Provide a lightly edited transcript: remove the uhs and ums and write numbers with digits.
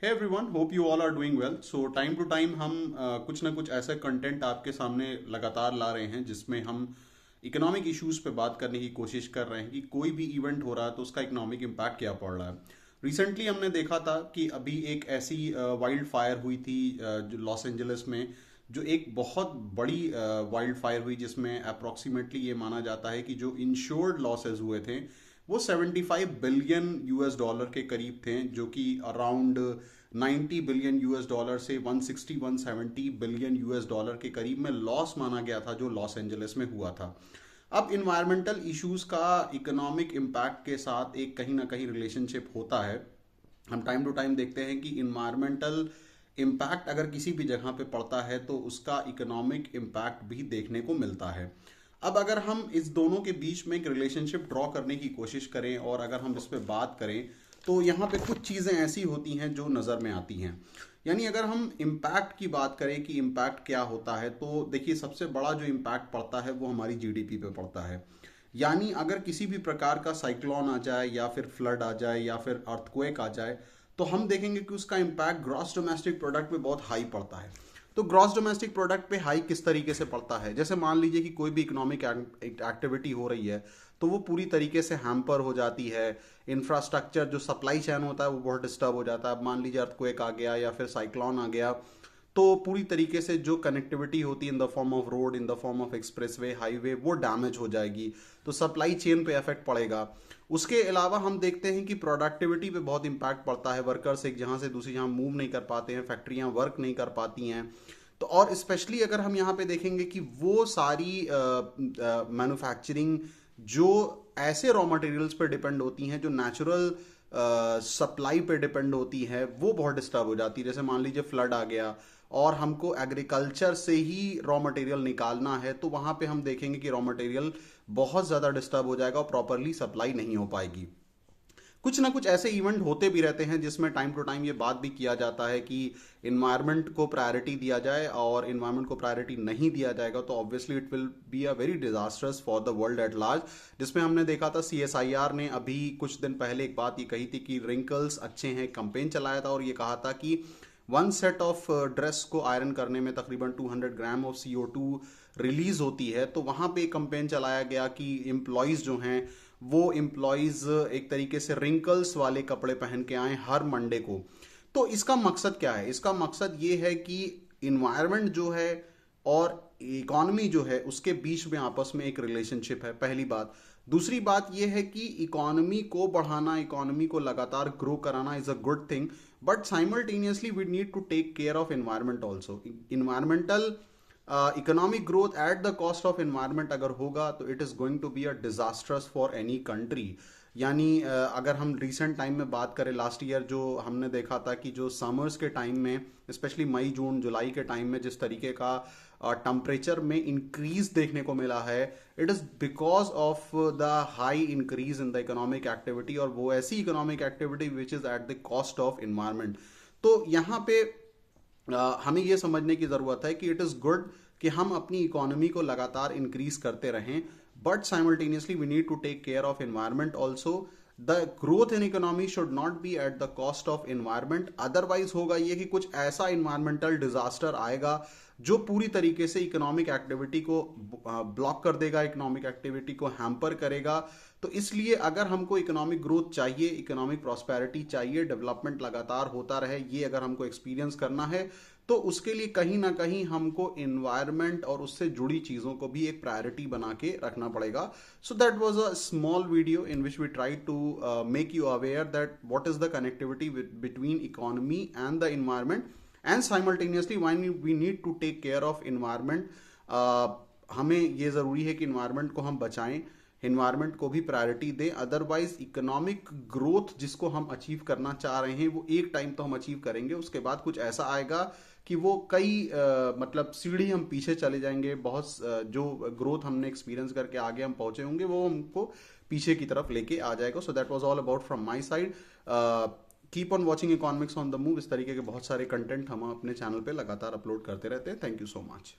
Hey everyone, hope you all are doing well. So time to time हम कुछ ना कुछ ऐसा कंटेंट आपके सामने लगातार ला रहे हैं जिसमें हम इकोनॉमिक इश्यूज पे बात करने की कोशिश कर रहे हैं कि कोई भी इवेंट हो रहा है तो उसका इकोनॉमिक इम्पैक्ट क्या पड़ रहा है। रिसेंटली हमने देखा था कि अभी एक ऐसी वाइल्ड फायर हुई थी जो लॉस एंजलिस में, जो एक बहुत बड़ी वाइल्ड फायर हुई जिसमें अप्रोक्सीमेटली ये माना जाता है कि जो इंश्योर्ड लॉसेज हुए थे वो 75 बिलियन यूएस डॉलर के करीब थे, जो कि अराउंड 90 बिलियन यूएस डॉलर से 160-170 बिलियन यूएस डॉलर के करीब में लॉस माना गया था जो लॉस एंजलिस में हुआ था। अब इन्वायरमेंटल इश्यूज का इकोनॉमिक इम्पैक्ट के साथ एक कहीं ना कहीं रिलेशनशिप होता है। हम टाइम टू टाइम देखते हैं कि इन्वायरमेंटल इम्पैक्ट अगर किसी भी जगह पे पड़ता है तो उसका इकोनॉमिक इम्पैक्ट भी देखने को मिलता है। अब अगर हम इस दोनों के बीच में एक रिलेशनशिप ड्रॉ करने की कोशिश करें और अगर हम इस पे बात करें तो यहाँ पे कुछ चीज़ें ऐसी होती हैं जो नज़र में आती हैं। यानी अगर हम इम्पैक्ट की बात करें कि इम्पैक्ट क्या होता है, तो देखिए सबसे बड़ा जो इम्पैक्ट पड़ता है वो हमारी जीडीपी पे पड़ता है। यानी अगर किसी भी प्रकार का साइक्लोन आ जाए या फिर फ्लड आ जाए या फिर अर्थक्वेक आ जाए तो हम देखेंगे कि उसका इम्पैक्ट ग्रॉस डोमेस्टिक प्रोडक्ट पे बहुत हाई पड़ता है। तो ग्रॉस डोमेस्टिक प्रोडक्ट पे हाई किस तरीके से पड़ता है, जैसे मान लीजिए कि कोई भी इकोनॉमिक एक्टिविटी हो रही है तो वो पूरी तरीके से हैम्पर हो जाती है। इंफ्रास्ट्रक्चर जो सप्लाई चैन होता है वो बहुत डिस्टर्ब हो जाता है। अब मान लीजिए अर्थक्वेक आ गया या फिर साइक्लोन आ गया तो पूरी तरीके से जो कनेक्टिविटी होती है in the form of road, in the form of expressway, highway, वो डैमेज हो जाएगी। तो सप्लाई चेन पे इफेक्ट पड़ेगा। उसके अलावा हम देखते हैं कि प्रोडक्टिविटी पे बहुत इंपैक्ट पड़ता है। वर्कर्स एक जहाँ से दूसरी जहाँ मूव नहीं कर पाते हैं, फैक्ट्रियाँ वर्क नहीं कर पाती हैं। तो और स्पेशली अगर हम यहाँ पे देखेंगे कि वो सारी मैन्युफैक्चरिंग जो ऐसे रॉ मटेरियल्स पे डिपेंड होती हैं जो नेचुरल सप्लाई पे डिपेंड होती है, वो बहुत डिस्टर्ब हो जाती है। जैसे मान लीजिए फ्लड आ गया और हमको एग्रीकल्चर से ही रॉ मटेरियल निकालना है तो वहां पे हम देखेंगे कि रॉ मटेरियल बहुत ज़्यादा डिस्टर्ब हो जाएगा और प्रॉपरली सप्लाई नहीं हो पाएगी। कुछ ना कुछ ऐसे इवेंट होते भी रहते हैं जिसमें टाइम टू टाइम ये बात भी किया जाता है कि इन्वायरमेंट को प्रायोरिटी दिया जाए, और इन्वायरमेंट को प्रायोरिटी नहीं दिया जाएगा तो obviously it will be a very disasters for the world at large. जिसमें हमने देखा था सीएसआईआर ने अभी कुछ दिन पहले एक बात ये कही थी कि रिंकल्स अच्छे हैं, कंपेन चलाया था और ये कहा था कि वन सेट ऑफ ड्रेस को आयरन करने में तकरीबन 200 ग्राम ऑफ CO2 रिलीज होती है। तो वहां पे कंपेन चलाया गया कि एम्प्लॉयज जो हैं वो एम्प्लॉयज एक तरीके से रिंकल्स वाले कपड़े पहन के आए हर मंडे को। तो इसका मकसद क्या है? इसका मकसद ये है कि इन्वायरमेंट जो है और इकोनॉमी जो है उसके बीच में आपस में एक रिलेशनशिप है, पहली बात। दूसरी बात यह है कि इकोनॉमी को बढ़ाना, इकोनॉमी को लगातार ग्रो कराना is a good thing, but simultaneously we need to take care of environment also. Environmental economic growth at the cost of environment अगर होगा तो it is going to be a disastrous for any country. यानी अगर हम recent time में बात करें, last year जो हमने देखा था कि जो समर्स के टाइम में, स्पेशली मई जून जुलाई के टाइम में जिस तरीके का टेम्परेचर में इंक्रीज देखने को मिला है, it is because of the high increase in the economic activity, और वो ऐसी economic activity which is eight the cost of environment. तो यहाँ पे हमें ये समझने की ज़रूरत है कि इट इज़ गुड कि हम अपनी इकोनॉमी को लगातार इंक्रीज करते रहें, but simultaneously we need to take care of environment also. The growth in economy should not be at the cost of environment, otherwise होगा ये कि कुछ ऐसा इन्वायरमेंटल डिजास्टर आएगा जो पूरी तरीके से इकोनॉमिक एक्टिविटी को ब्लॉक कर देगा, इकोनॉमिक एक्टिविटी को हैम्पर करेगा। तो इसलिए अगर हमको इकोनॉमिक ग्रोथ चाहिए, इकोनॉमिक प्रॉस्पेरिटी चाहिए, डेवलपमेंट लगातार होता रहे, ये अगर हमको एक्सपीरियंस करना है तो उसके लिए कहीं ना कहीं हमको इन्वायरमेंट और उससे जुड़ी चीज़ों को भी एक प्रायोरिटी बना के रखना पड़ेगा। So that was a small video in which we try to make you aware that what is the connectivity between economy and the environment, and simultaneously when we need to take care of environment, हमें ये ज़रूरी है कि environment को हम बचाएं, environment को भी प्रायोरिटी दें। अदरवाइज इकोनॉमिक ग्रोथ जिसको हम अचीव करना चाह रहे हैं वो एक टाइम तो हम अचीव करेंगे, उसके बाद कुछ ऐसा आएगा कि वो कई मतलब सीढ़ी हम पीछे चले जाएंगे। बहुत जो ग्रोथ हमने एक्सपीरियंस करके आगे हम पहुंचे होंगे वो हमको पीछे की तरफ लेके आ जाएगा। सो that was all about from my side. Keep on watching economics on the move. इस तरीके के बहुत सारे कंटेंट हम अपने चैनल पे लगातार अपलोड करते रहते हैं। Thank you so much.